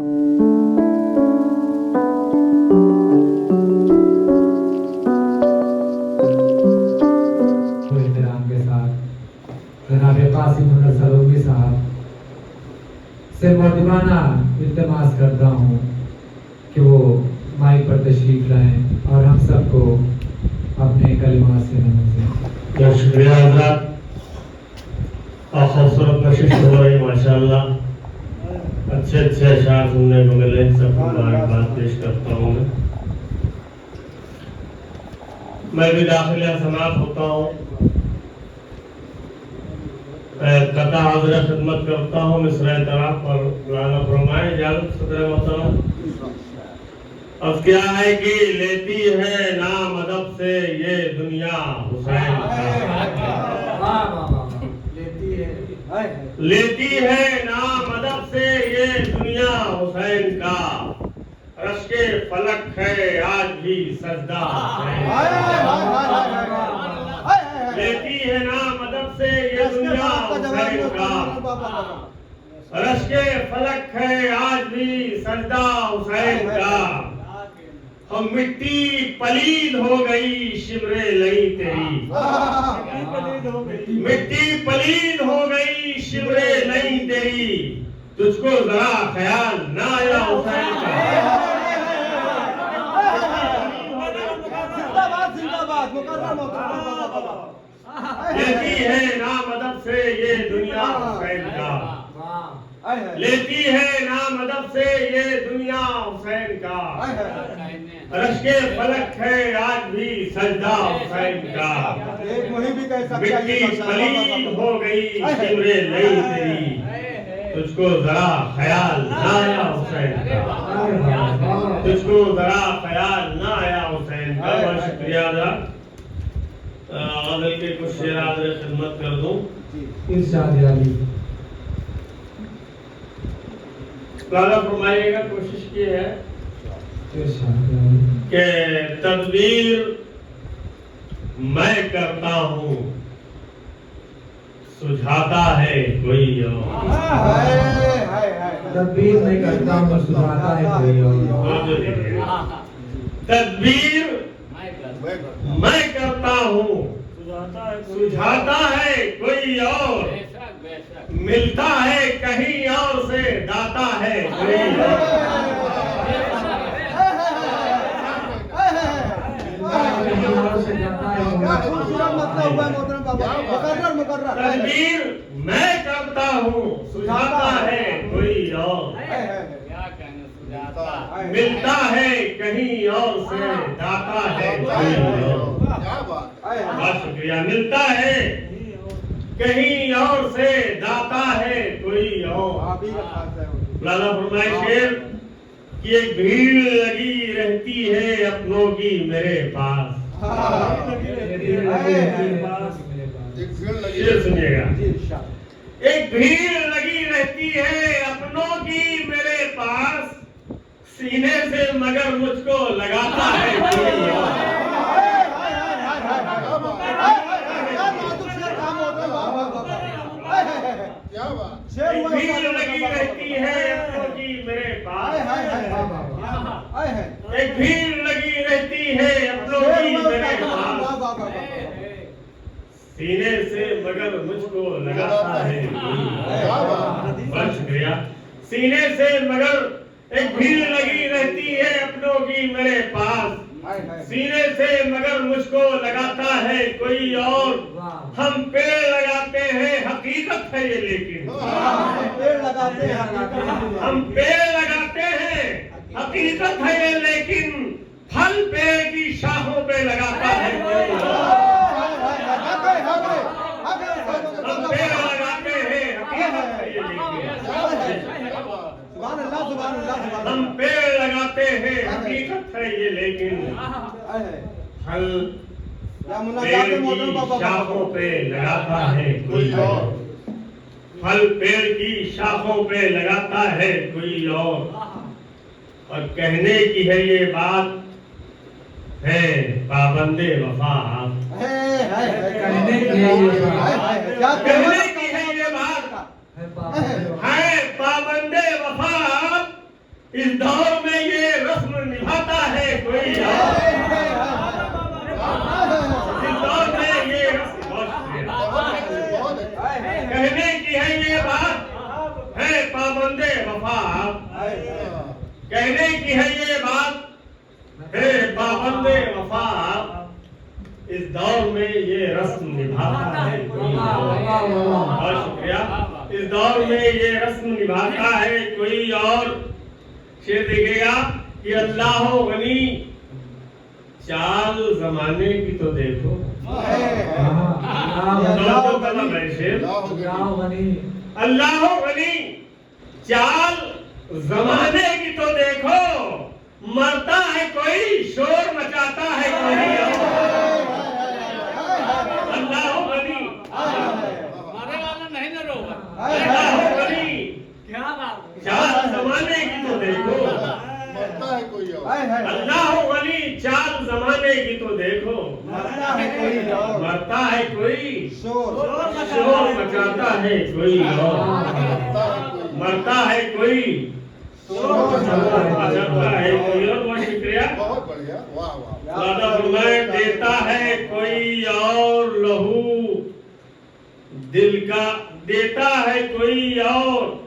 एहतराम के साथ जनाब कासिम सरोगी साहब से मौजूदाना इल्तमास करता हूँ कि वो माइक पर तशरीफ लाएं और हम सबको अपने कलिमात से नवाजें। शुक्रिया हज़रात, और खूबसूरत नशिश हो रही माशाल्लाह, अच्छे अच्छे अशार सुनने को मिले, सबको मुबारकबाद पेश करता हूँ। मैं भी दाखिला समाप्त होता हूँ, कता हाज़िर खिदमत करता हूँ मिसरा तराफ पर लाना फरमाए इजाज़त सदर मोहतरम। अब क्या है कि लेती है नाम अदब से ये दुनिया हुसैन का, लेती है नाम अदब से ये दुनिया हुसैन का, रश्के फलक है आज भी सजदा हुसैन का। लेती है नाम अदब से ये दुनिया हुसैन का, रश्के फलक है आज भी सजदा हुसैन का। हम मिट्टी पलीद हो गई शिमरे लई तेरी, मिट्टी पलीद हो गई शिमरे लई तेरी, तुझको जरा ख्याल ना आया हुसैन का। लेती है नाम अदब से ये दुनिया हुसैन का, लेती है नाम अदब से ये दुनिया हुसैन का, रश्के फलक है आज भी सजदा हुसैन का। मिट्टी पलीद हो गई शिमरे लई तेरी, तुझको जरा ख्याल ना आया हुसैन का, तुझको जरा ख्याल ना आया हुसैन का। बहुत शुक्रिया अदा। के कुछ शेर हाज़िर खिदमत कर दूं। इरशाद अली लाला फरमाइएगा, कोशिश की है इरशाद अली कि तदबीर मैं करता हूँ, सुझाता है कोई और। तदबीर मैं करता हूँ, सुझाता है कोई और। तदबीर मैं करता हूँ, सुझाता है कोई और, मिलता है कहीं और से, दाता है कोई तदबीर मैं करता हूँ, सुझाता है कोई और, मिलता है कहीं और से, दाता है कोई और। बहुत शुक्रिया। मिलता है कहीं और से, दाता है कोई और। लाला फरमाए शेर कि एक भीड़ लगी रहती है अपनों की मेरे पास। शेर सुनिएगा। एक भीड़ लगी रहती है अपनों की मेरे पास, सीने से मगर मुझको लगाता है कोई और। भीड़ लगी रहती है अपनों की मेरे पास, एक भीड़ लगी रहती है अपनों की मेरे पास, सीने से मगर मुझको लगाता है। बहुत शुक्रिया। सीने से मगर एक भीड़ लगी रहती है अपनों की मेरे पास, सीने से मगर मुझको लगाता है कोई और। हम पेड़ लगाते हैं हकीकत है ये, लेकिन पेड़ लगाते हैं, हम पेड़ लगाते हैं हकीकत है ये, लेकिन फल पेड़ की शाखों पे लगाता है कोई और। हम पेड़ लगाते हैं हकीकत है ये, लेकिन हम पेड़ लगाते हैं हकीकत है ये, लेकिन फल पेड़ की शाखों पे लगाता है कोई और। फल पेड़ की शाखों पे लगाता है कोई और कहने की है ये बात है पाबंदे वफा आप। कहने की है ये बात, कहने की है ये बात है पाबंदे वफा आप, इस दौर में ये रस्म निभाता है कोई और। इस दौर में ये रस्म कहने की है ये बात है पाबंदे वफा। कहने की है ये बात है पाबंदे वफा। इस दौर में ये रस्म निभाता है कोई और। बहुत शुक्रिया। इस दौर में ये रस्म निभाता है कोई और। शेर देखिएगा कि अल्लाह गनी चाल जमाने की तो देखो। अल्लाह गनी चाल जमाने की तो देखो। मरता है कोई शोर मचाता है कोई और। अल्लाह गनी मारे वाला नहीं न रोगा। अल्लाह गनी क्या बात चाल जमाने की तो देखो। मरता है कोई और। अल्लाह वली चाल जमाने की तो देखो। मरता है कोई और। मरता है कोई शोर शोर मचाता है कोई और। मरता है कोई शोर मचाता है कोई और। बहुत शुक्रिया। बहुत बढ़िया। वाह वाह। दादा फरमाए देता है कोई और लहू दिल का। देता है कोई और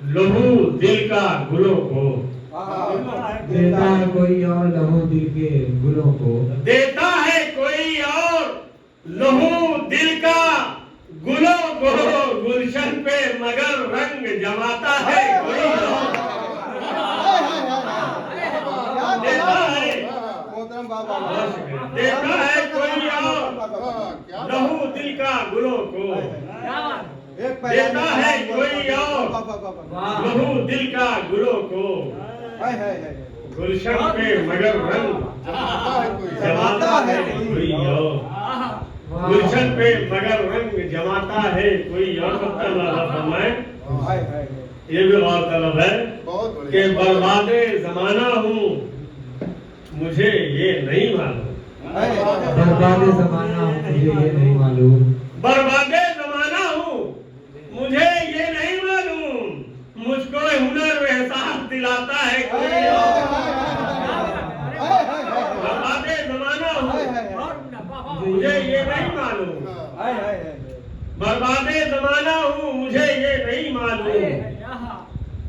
लहू दिल का गुलों को। देता है कोई और लहू दिल के गुलों को। देता है कोई और लहू दिल का गुलों को। गुलशन पे मगर रंग जमाता है कोई और। देता है मोहतरम बाबा। देता है कोई और लहू दिल का गुलों को। देता है कोई और लहू दिल का गुलों को। गुलशन पे मगर रंग जमाता है कोई और। गुलशन पे मगर रंग जमाता है कोई और। फरमाए ये भी बहुत तलब है कि बर्बादे जमाना हूँ मुझे ये नहीं मालूम। बर्बादे जमाना हूँ मुझे ये नहीं मालूम। बर्बादे जमाना हूँ मुझे ये नहीं मालूम। मुझको हुनर एहसास दिलाता है कोई और। बर्बादे जमाना हूँ मुझे ये नहीं मालूम। बर्बादे जमाना हूँ मुझे ये नहीं मालूम।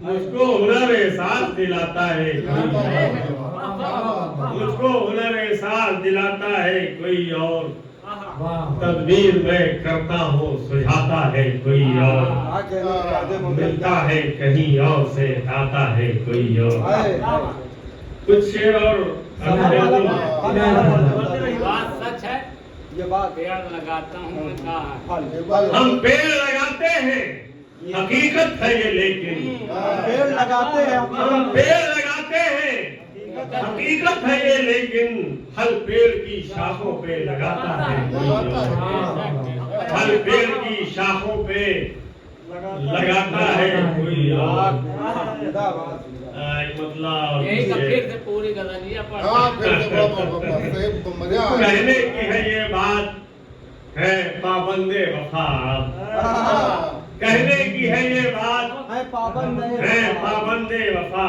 मुझको हुनर एहसास दिलाता है कोई और। मुझको हुनर एहसास दिलाता है कोई और। तदबीर मैं करता हूँ सुझाता है कोई और। मिलता है कहीं और से आता है कोई और। कुछ शेर और बात सच है। ये बात पेड़ लगाता हूँ मैं कहा हम पेड़ लगाते हैं हकीकत है ये लेकिन। पेड़ लगाते हैं हम पेड़ लगाते हैं हकीकत है ये लेकिन। फल पेड़ की शाखों पे लगाता है कोई और। फल पेड़ की शाखों पे लगाता है कोई और। मतलब यही का फिर से पूरी गजलिया पर कहने की है ये बात है पाबंदे वफा। कहने की है ये बात है पाबंदे वफा।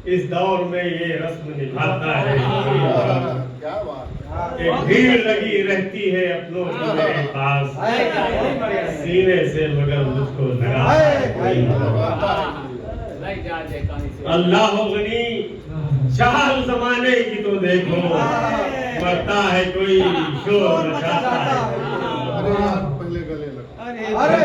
इस दौर में ये रस्म निभाता है कोई और। क्या बात। एक भीड़ लगी रहती है अपनों के मेरे पास। सीने से मगर मुझको लगा कोई और। नहीं जा दे कहीं से अल्लाह गनी चाल जमाने की तो देखो। मरता है कोई शोर मचाता है। अरे यार पहले गले लगा। अरे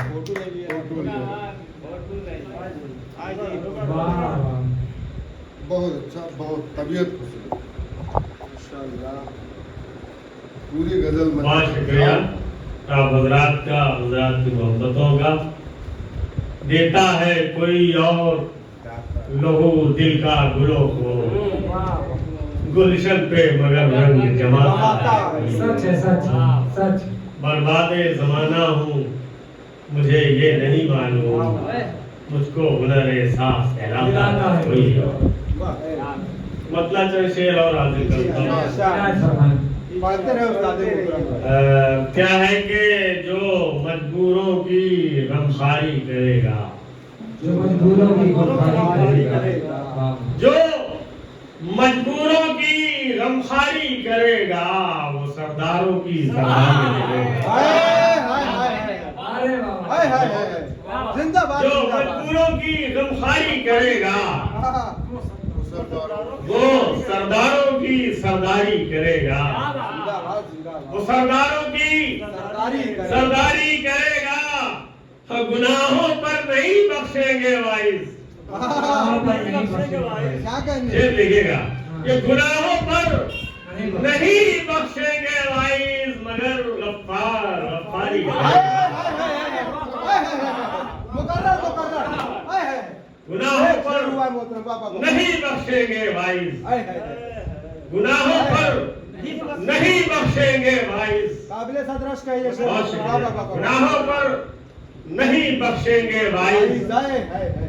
फोटो ले लिया। बहुत अच्छा। बहुत तबीयत खुश है। इंशाअल्लाह पूरी गजल में। बहुत शुक्रिया आप हजरात का, हजरात की मोहब्बतों का। देता है कोई और लहू दिल का गुलों को। गुलशन पे मगर रंग जमाता है। सच है सच सच। बर्बादे जमाना हूँ मुझे ये नहीं मालूम। मुझको हुनर एहसास कहलाता है कोई और। मतलब चल शेर और हाजिर करता हूँ। पढ़ते रहे उस्ताद मोहतरम। क्या है कि गमखारी करेगा, जो मजबूरों की गमखारी करेगा, जो मजबूरों की गमखारी करेगा, वो सरदारों की सरदारी करेगा। अरे वाह, हाय हाय हाय जिंदाबाद जो मजबूरों की गमखारी करेगा, वो सरदारों की सरदारी करेगा, वो सरदारों की सरदारी करेगा। गुनाहों पर नहीं बख्शेंगे वाइस, क्या कहने ये लिखेगा, ये गुनाहों पर नहीं बख्शेंगे वाइस, मगर गफ्फार गफ्फारी करेगा। मुकर्रर मुकर्रर हाय हाय गुनाहों पर हुआ मोहतरम बाबा नहीं बख्शेंगे वाइस, गुनाहों पर नहीं बख्शेंगे वाइस, काबिले सदरश कहिए बहुत शुक्रिया। गुनाहों पर नहीं बख्शेंगे वाइस,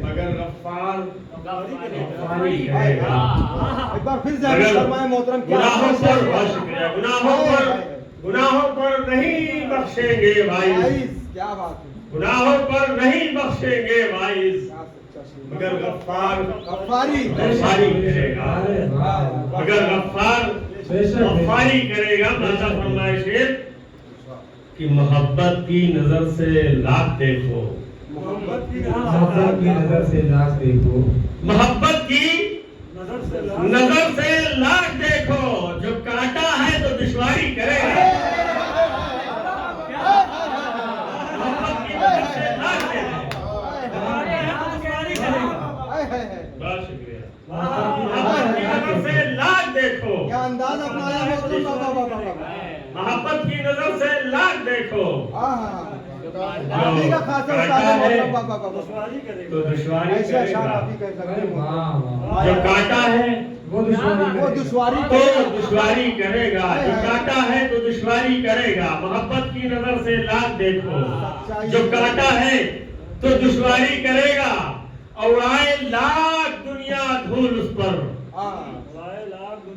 मगर गफ्फार गफ्फारी करेगा। एक बार फिर से मगर फरमाएं मोहतरम क्या गुनाहों पर, बहुत शुक्रिया, गुनाहों पर नहीं बख्शेंगे वाइस, क्या बात है, गुनाहों पर नहीं बख्शेंगे वाइस, क्या सच्चा शेर। मगर गफ्फार गफ्फारी गफ्फारी करेगा, अरे वाह, मगर गफ्फार गफ्फारी करेगा। माता फरमाए शेर कि मोहब्बत की नजर से लाख देखो, मोहब्बत की मोहब्बत की नजर से लाख देखो, मोहब्बत की नजर से लाख देखो, जो काटा है तो दुश्वारी करेगा। मोहब्बत की नजर से लाख देखो, बहुत शुक्रिया। मोहब्बत की नजर से लाख देखो, क्या अंदाज अपनाया मोहतरम बाबा बाबा मोहब्बत की नजर से लाख देखो, आप ही का खासा उस्ताद है मोहतरम बाबा बाबा तो दुश्वारी ऐसे अशार करेगा। आप ही कह सकते अरे हैं वाह वाह, जो काटा है वो दुश्मनी वो करेगा। दुश्वारी तो दुश्वारी करेगा, जो काटा है तो दुश्वारी करेगा। मोहब्बत की नजर से लाख देखो, जो काटा है तो दुश्वारी करेगा, और आए लाख दुनिया धूल उस पर,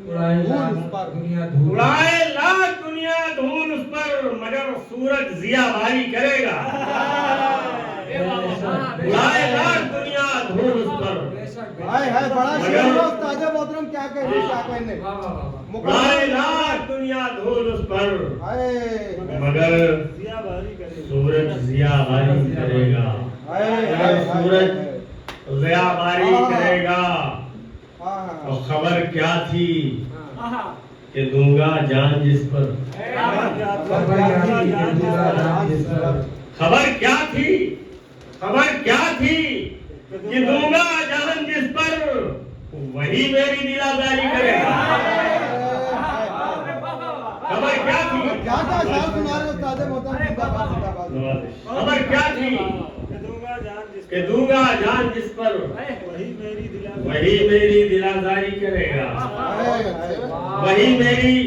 उड़ाए लाख दुनिया धूल, उड़ाए लाख दुनिया धूल उस पर, मगर सूरज जियाबारी करेगा। उड़ाए लाख दुनिया धूल उस पर, हाय हाय बड़ा शेर है उस्ताद मोहतरम क्या कहने क्या कहने वाह वाह वाह, उड़ाए लाख दुनिया धूल उस पर, हाय मगर सूरज जियाबारी करेगा, मगर सूरज जियाबारी करेगा। और खबर क्या थी कि दूंगा जान जिस पर, खबर क्या थी, खबर क्या थी कि दूंगा जान जिस पर, वही मेरी दिलादारी करेगा। खबर क्या थी, क्या क्या शायर सुना रहे उस्ताद मोहतरम जिंदाबाद जिंदाबाद खबर क्या थी कि दूंगा जान जिस पर, वही मेरी दिलादारी करेगा, वही मेरी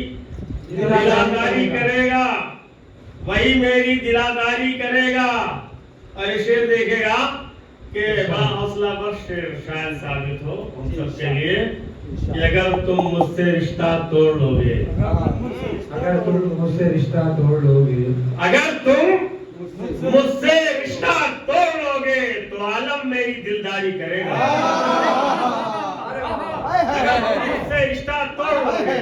दिलादारी करेगा, वही मेरी दिलादारी करेगा। और शेर देखेगा कि बड़ा हौसला बख्श शायद साबित हो हम सबके लिए कि अगर तुम मुझसे रिश्ता तोड़ लोगे, अगर तुम मुझसे रिश्ता तोड़ लोगे, अगर तुम मुझसे रिश्ता तोड़ लोगे, तो आलम मेरी दिलदारी करेगा। अगर तुम मुझसे रिश्ता तोड़ लोगे,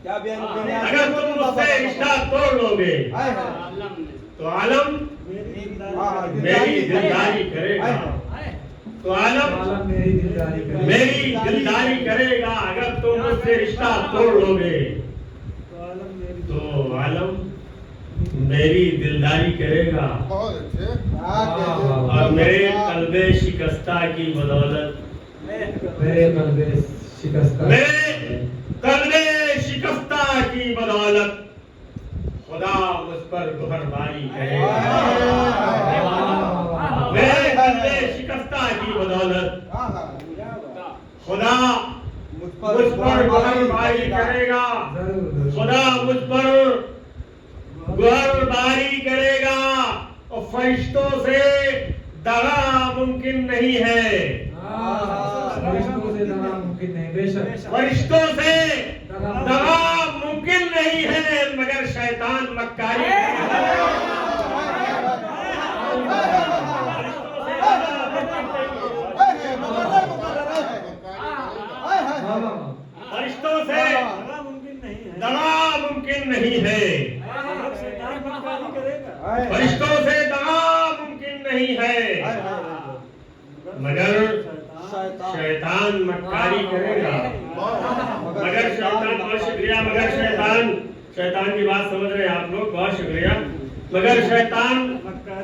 क्या बयान अगर तुम मुझसे रिश्ता तोड़ लोगे, तो आलम मेरी दिलदारी करेगा, तो आलम आलम मेरी दिलदारी करे, मेरी दिलदारी करेगा। अगर तुम मुझसे रिश्ता तोड़ लोगे, तो आलम मेरी दिलदारी करेगा। बहुत अच्छे और मेरे कल्बे शिकस्ता की बदौलत, मेरे कल्बे शिकस्ता, मेरे कल्बे शिकस्ता की बदौलत, खुदा मुझ पर गुहरबारी करेगा। मेरे कल्बे शिकस्ता की बदौलत, खुदा मुझ पर गुहरबारी करेगा, जरूर खुदा मुझ पर गुहरबारी करेगा। और फरिश्तों से दगा मुमकिन नहीं है, फरिश्तों से दगा मुमकिन नहीं, बेशक फरिश्तों से दगा मुमकिन नहीं है, मगर शैतान मक्कारी फरिश्तों से दगा मुमकिन नहीं है, मगर शैतान मक्कारी करेगा। मगर शैतान, बहुत शुक्रिया, मगर शैतान की बात समझ रहे हैं आप लोग, बहुत शुक्रिया। मगर शैतान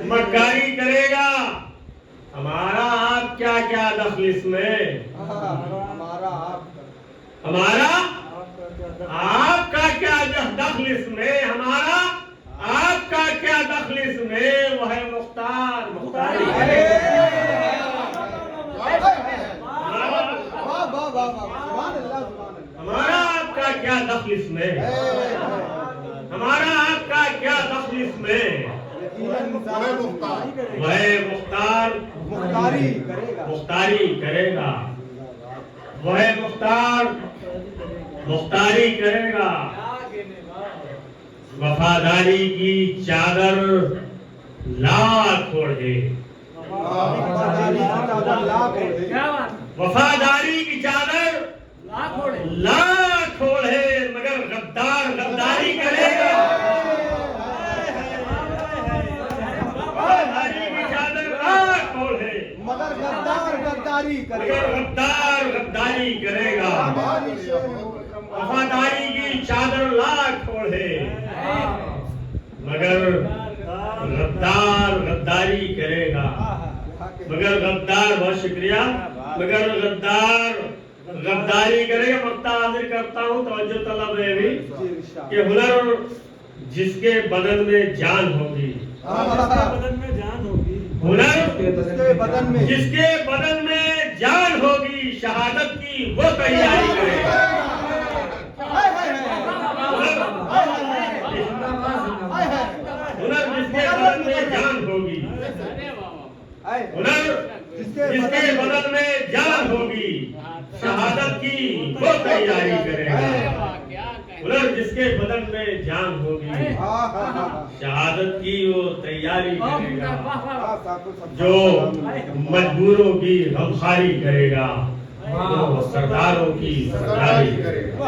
मक्कारी करेगा। हमारा आप क्या क्या दखल इसमें, हमारा आपका क्या दखल इसमें, हमारा आपका क्या दखल इसमें, वह है मुख्तार मुख्तारी। हमारा आपका क्या दखल इसमें, हमारा आपका क्या दखल इसमें, वह मुख्तार मुख्तारी करेगा, वह मुख्तारी करेगा। वफादारी की चादर लाख ओढ़े, वफादारी की चादर लाख ओढ़े, मगर गद्दार गद्दारी करेगा। वफादारी की चादर लाख ओढ़े, मगर गद्दार गद्दारी मगर गद्दार गद्दारी करेगा। वफादारी की चादर लाख ओढ़े, मगर गद्दार गद्दारी करेगा। मगर गद्दार, बहुत शुक्रिया, मगर गद्दार गद्दारी करेगा। मक्ता हाजिर करता हूँ, तवज्जो तलब है भी कि हुनर जिसके बदन में जान होगी, हुनर जिसके बदन में जान होगी, शहादत की वो तैयारी करेगा। हुनर जिसके बदन में जान होगी, हुनर जिसके बदन में जान होगी, शहादत की वो तैयारी करेगा। हुनर जिसके बदन में जान होगी, शहादत की वो तैयारी करेगा। जो मजबूरों की गमखारी करेगा, वो सरदारों की सरदारी करेगा।